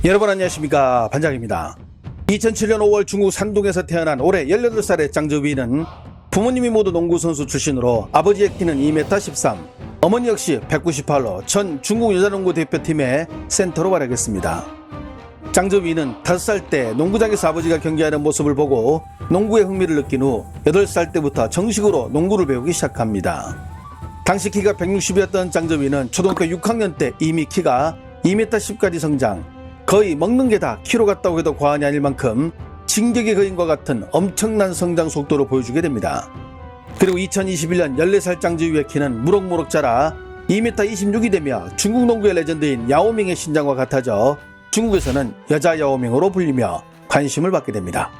여러분 안녕하십니까, 반장입니다. 2007년 5월 중국 산둥에서 태어난 올해 18살의 장저위는 부모님이 모두 농구선수 출신으로 아버지의 키는 2m 13, 어머니 역시 198로 전 중국 여자농구 대표팀의 센터로 활약했습니다. 장저위는 5살 때 농구장에서 아버지가 경기하는 모습을 보고 농구에 흥미를 느낀 후 8살 때부터 정식으로 농구를 배우기 시작합니다. 당시 키가 160이었던 장저위는 초등학교 6학년 때 이미 키가 2m 10까지 성장, 거의 먹는 게 다 키로 같다고 해도 과언이 아닐 만큼 진격의 거인과 같은 엄청난 성장 속도를 보여주게 됩니다. 그리고 2021년 14살 장저위의 키는 무럭무럭 자라 2m 26이 되며 중국 농구의 레전드인 야오밍의 신장과 같아져 중국에서는 여자 야오밍으로 불리며 관심을 받게 됩니다.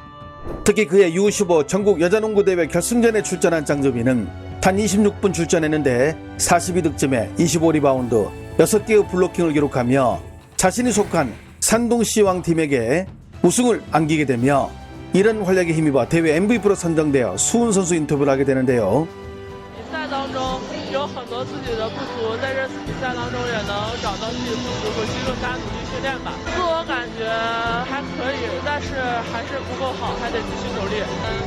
특히 그해 U15 전국 여자농구대회 결승전에 출전한 장저위는 단 26분 출전했는데 42득점에 25리바운드, 6개의 블로킹을 기록하며 자신이 속한 산둥시왕 팀에게 우승을 안기게 되며 이런 활약에 힘입어 대회 MVP로 선정되어 수훈 선수 인터뷰를 하게 되는데요. 比赛当中有很多自己的不足，在这次比赛当中也能找到自己的不足，回去更加努力训练吧。自我感觉还可以，但是还是不够好，还得继续努力。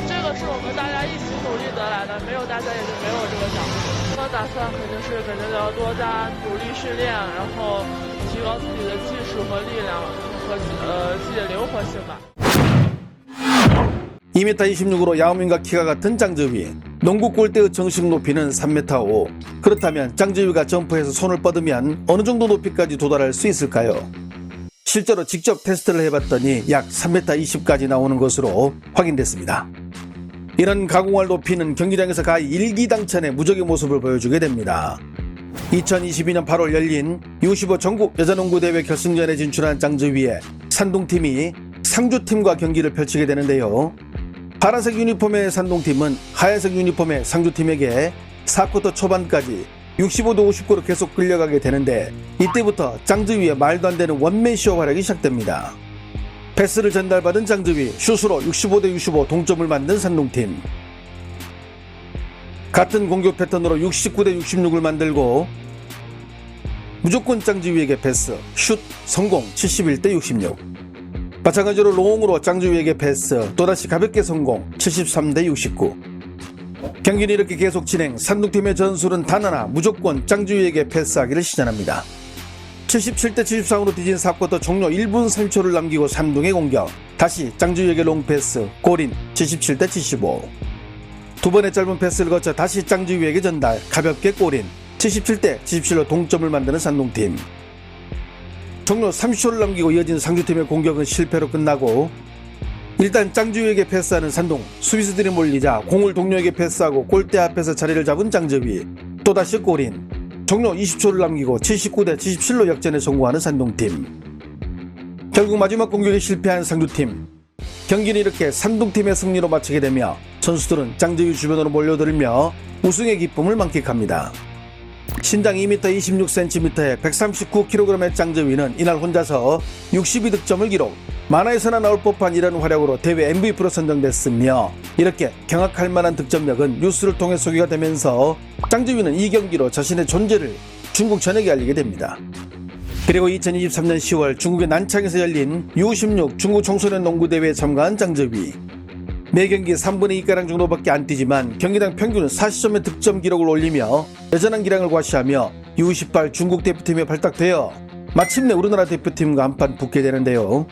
这个是我们大家一起努力得来的，没有大家也就没有这个奖。我打算肯定是要多加努力训练，然后提高自己的技术和力量和自己的灵活性吧。 2m 26으로 야오밍과 키가 같은 장저위, 농구 골대의 정식 높이는 3m 5. 그렇다면 장저위가 점프해서 손을 뻗으면 어느 정도 높이까지 도달할 수 있을까요? 실제로 직접 테스트를 해봤더니 약 3m 20까지 나오는 것으로 확인됐습니다. 이런 가공할 높이는 경기장에서 가히 일기당천의 무적의 모습을 보여주게 됩니다. 2022년 8월 열린 U15 전국 여자농구대회 결승전에 진출한 장저위의 산둥팀이 상주팀과 경기를 펼치게 되는데요. 파란색 유니폼의 산둥팀은 하얀색 유니폼의 상주팀에게 4쿼터 초반까지 65대 59로 계속 끌려가게 되는데 이때부터 장저위의 말도 안 되는 원맨쇼 활약이 시작됩니다. 패스를 전달받은 장저위, 슛으로 65대 65 동점을 만든 산둥팀. 같은 공격 패턴으로 69대 66을 만들고 무조건 장저위에게 패스, 슛 성공 71대 66. 마찬가지로 롱으로 장저위에게 패스, 또다시 가볍게 성공 73대 69. 경기는 이렇게 계속 진행, 산둥팀의 전술은 단 하나, 무조건 장저위에게 패스하기를 시전합니다. 77대 73으로 뒤진 4쿼터 종료 1분 3초를 남기고 산둥의 공격, 다시 장저위에게 롱패스, 골인 77대 75. 두 번의 짧은 패스를 거쳐 다시 장저위에게 전달, 가볍게 골인 77대 77로 동점을 만드는 산둥팀. 종료 30초를 남기고 이어진 상주팀의 공격은 실패로 끝나고 일단 장저위에게 패스하는 산둥, 수비수들이 몰리자 공을 동료에게 패스하고 골대 앞에서 자리를 잡은 장저위, 또다시 골인. 종료 20초를 남기고 79대 77로 역전에 성공하는 산둥팀. 결국 마지막 공격에 실패한 상주팀. 경기는 이렇게 산둥팀의 승리로 마치게 되며 선수들은 장저위 주변으로 몰려들며 우승의 기쁨을 만끽합니다. 신장 2m 26cm에 139kg의 장저위는 이날 혼자서 62득점을 기록, 만화에서나 나올 법한 이런 활약으로 대회 MVP로 선정됐으며 이렇게 경악할 만한 득점력은 뉴스를 통해 소개가 되면서 장저위는 이 경기로 자신의 존재를 중국 전역에 알리게 됩니다. 그리고 2023년 10월 중국의 난창에서 열린 U16 중국 청소년 농구대회에 참가한 장저위. 매 경기 3분의 2가량 정도밖에 안 뛰지만 경기당 평균 40점의 득점 기록을 올리며 여전한 기량을 과시하며 U18 중국 대표팀에 발탁되어 마침내 우리나라 대표팀과 한판 붙게 되는데요.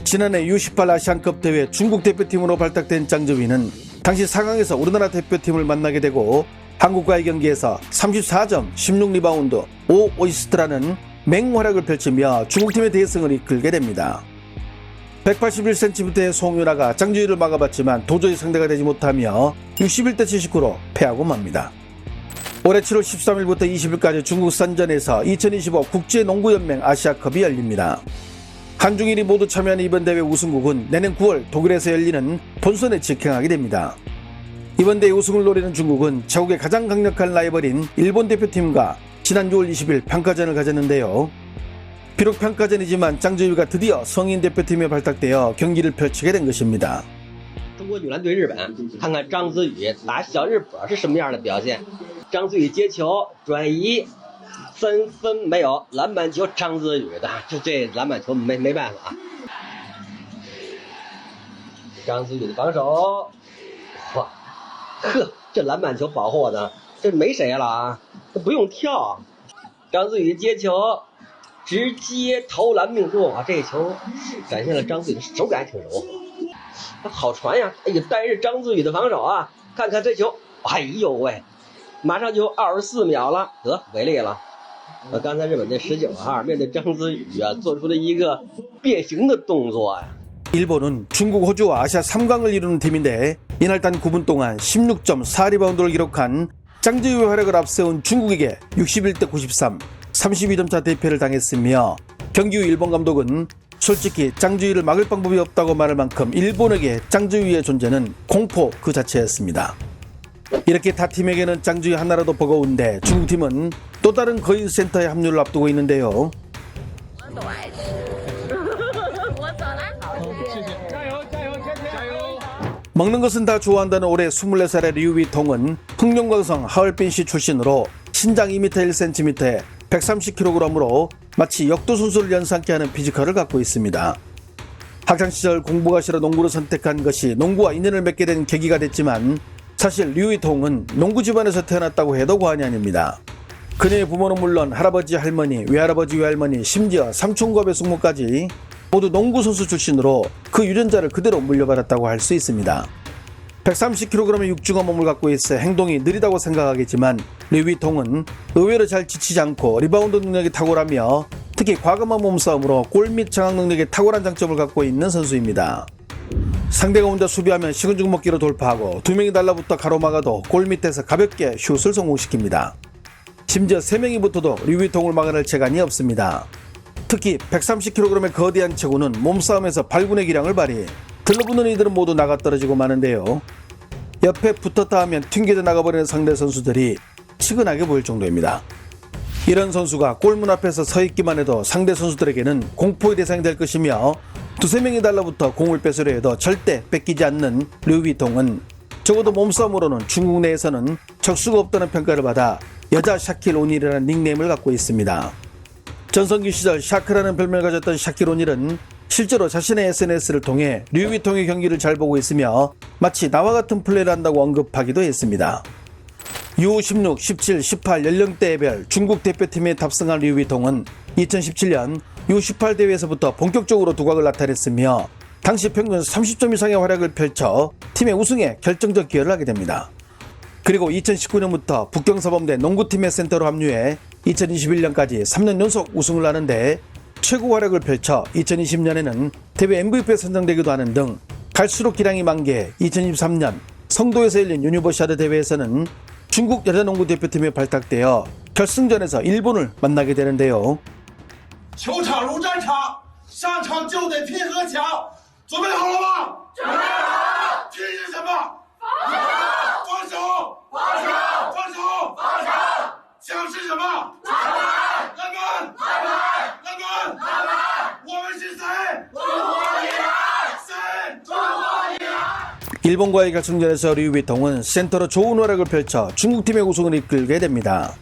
지난해 U18 아시안컵 대회 중국 대표팀으로 발탁된 장저위는 당시 4강에서 우리나라 대표팀을 만나게 되고 한국과의 경기에서 34점, 16리바운드, 5어시스트라는 맹활약을 펼치며 중국팀의 대승을 이끌게 됩니다. 181cm의 송윤아가 장저위를 막아봤지만 도저히 상대가 되지 못하며 61대 79로 패하고 맙니다. 올해 7월 13일부터 20일까지 중국 산전에서 2025 국제농구연맹 아시아컵이 열립니다. 한중일이 모두 참여하는 이번 대회 우승국은 내년 9월 독일에서 열리는 본선에 직행하게 됩니다. 이번 대회 우승을 노리는 중국은 자국의 가장 강력한 라이벌인 일본 대표팀과 지난 6월 20일 평가전을 가졌는데요. 비록 평가전이지만 장저위가 드디어 성인 대표팀에 발탁되어 경기를 펼치게 된 것입니다. 中国女篮对日本，看看张子宇打小日本是什么样的表现。张子宇接球转移， 3分没有，篮板球张子宇的，这篮板球没办法。张子宇的防守，哇，呵，这篮板球保护的，这没谁了啊，这不用跳。张子宇接球，直接投篮命中啊！这球展现了张子宇的手感挺柔和，他好传呀！哎呀，但是张子宇的防守啊，看看这球，哎呦喂，马上就24秒了，得违例了。刚才日本队19号面对张子宇啊，做出了一个变形的动作呀。 일본은 중국, 호주와 아시아 3강을 이루는 팀인데 이날 단 9분 동안 16.4리바운드를 기록한 짱지우의 활약을 앞세운 중국에게 61대 93, 32점차 대패를 당했으며 경기 후 일본 감독은 솔직히 짱지우를 막을 방법이 없다고 말할 만큼 일본에게 짱지우의 존재는 공포 그 자체였습니다. 이렇게 타 팀에게는 짱지우 하나라도 버거운데 중국팀은 또 다른 거인 센터의 합류를 앞두고 있는데요. 먹는 것은 다 좋아한다는 올해 24살의 류위통은 흥룡광성 하얼빈시 출신으로 신장 2m 1cm에 130kg으로 마치 역도 선수를 연상케 하는 피지컬을 갖고 있습니다. 학창시절 공부가 싫어 농구를 선택한 것이 농구와 인연을 맺게 된 계기가 됐지만 사실 류위통은 농구 집안에서 태어났다고 해도 과언이 아닙니다. 그녀의 부모는 물론 할아버지, 할머니, 외할아버지, 외할머니, 심지어 삼촌과 배숙모까지 모두 농구선수 출신으로 그 유전자를 그대로 물려받았다고 할 수 있습니다. 130kg의 육중한 몸을 갖고 있어 행동이 느리다고 생각하겠지만 류위통은 의외로 잘 지치지 않고 리바운드 능력이 탁월하며 특히 과감한 몸싸움으로 골 및 장악 능력에 탁월한 장점을 갖고 있는 선수입니다. 상대가 혼자 수비하면 식은 죽 먹기로 돌파하고 두 명이 달라붙어 가로막아도 골 밑에서 가볍게 슛을 성공시킵니다. 심지어 3명이 붙어도 류위통을 막아낼 재간이 없습니다. 특히 130kg의 거대한 체구는 몸싸움에서 발군의 기량을 발휘, 들러붙는 이들은 모두 나가떨어지고 마는데요. 옆에 붙었다 하면 튕겨져 나가버리는 상대 선수들이 치근하게 보일 정도입니다. 이런 선수가 골문 앞에서 서 있기만 해도 상대 선수들에게는 공포의 대상이 될 것이며 두세 명이 달라붙어 공을 뺏으려 해도 절대 뺏기지 않는 류위통은 적어도 몸싸움으로는 중국 내에서는 적수가 없다는 평가를 받아 여자 샤킬 오닐이라는 닉네임을 갖고 있습니다. 전성기 시절 샤크라는 별명을 가졌던 샤킬 오닐은 실제로 자신의 SNS를 통해 류위통의 경기를 잘 보고 있으며 마치 나와 같은 플레이를 한다고 언급하기도 했습니다. U16, 17, 18 연령대별 중국 대표팀에 탑승한 류위통은 2017년 U18 대회에서부터 본격적으로 두각을 나타냈으며 당시 평균 30점 이상의 활약을 펼쳐 팀의 우승에 결정적 기여를 하게 됩니다. 그리고 2019년부터 북경사범대 농구팀의 센터로 합류해 2021년까지 3년 연속 우승을 하는데 최고 활약을 펼쳐 2020년에는 대회 MVP에 선정되기도 하는 등 갈수록 기량이 만개 2023년 성도에서 열린 유니버시아드 대회에서는 중국 여자농구 대표팀에 발탁되어 결승전에서 일본을 만나게 되는데요. 球场如战场，上场就得拼和抢，准备好了吗？准备好了。拼是什么？防守。防守。防守。防守。抢是什么？篮板。篮板。篮板。篮板。篮板。我们是谁？中国女篮。谁？中国女篮。 일본과의 결승전에서 류위통은 센터로 좋은 활약을 펼쳐 중국팀의 우승을 이끌게 됩니다.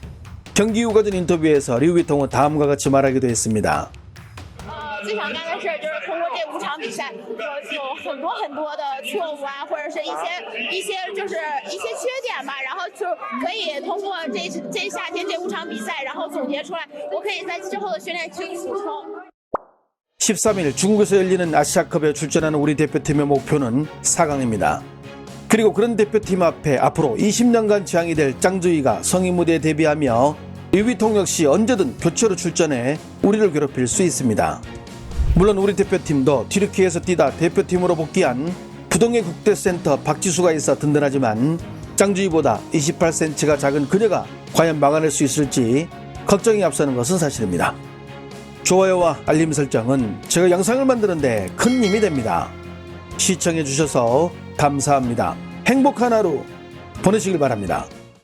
경기 후 가진 인터뷰에서 류위통은 다음과 같이 말하기도 했습니다. 最想干的事儿就是通过这5场比赛，有很多的错误啊，或者是一些缺点吧，然后就可以通过这夏天这5场比赛，然后总结出来，我可以在之后的训练去补充。 13일 중국에서 열리는 아시아컵에 출전하는 우리 대표팀의 목표는 4강입니다. 그리고 그런 대표팀 앞에 앞으로 20년간 지향이 될 짱주이가 성인 무대에 데뷔하며 류위통 역시 언제든 교체로 출전해 우리를 괴롭힐 수 있습니다. 물론 우리 대표팀도 튀르키예에서 뛰다 대표팀으로 복귀한 부동의 국대센터 박지수가 있어 든든하지만 짱주이보다 28cm가 작은 그녀가 과연 막아낼 수 있을지 걱정이 앞서는 것은 사실입니다. 좋아요와 알림 설정은 제가 영상을 만드는데 큰 힘이 됩니다. 시청해주셔서 감사합니다. 행복한 하루 보내시길 바랍니다.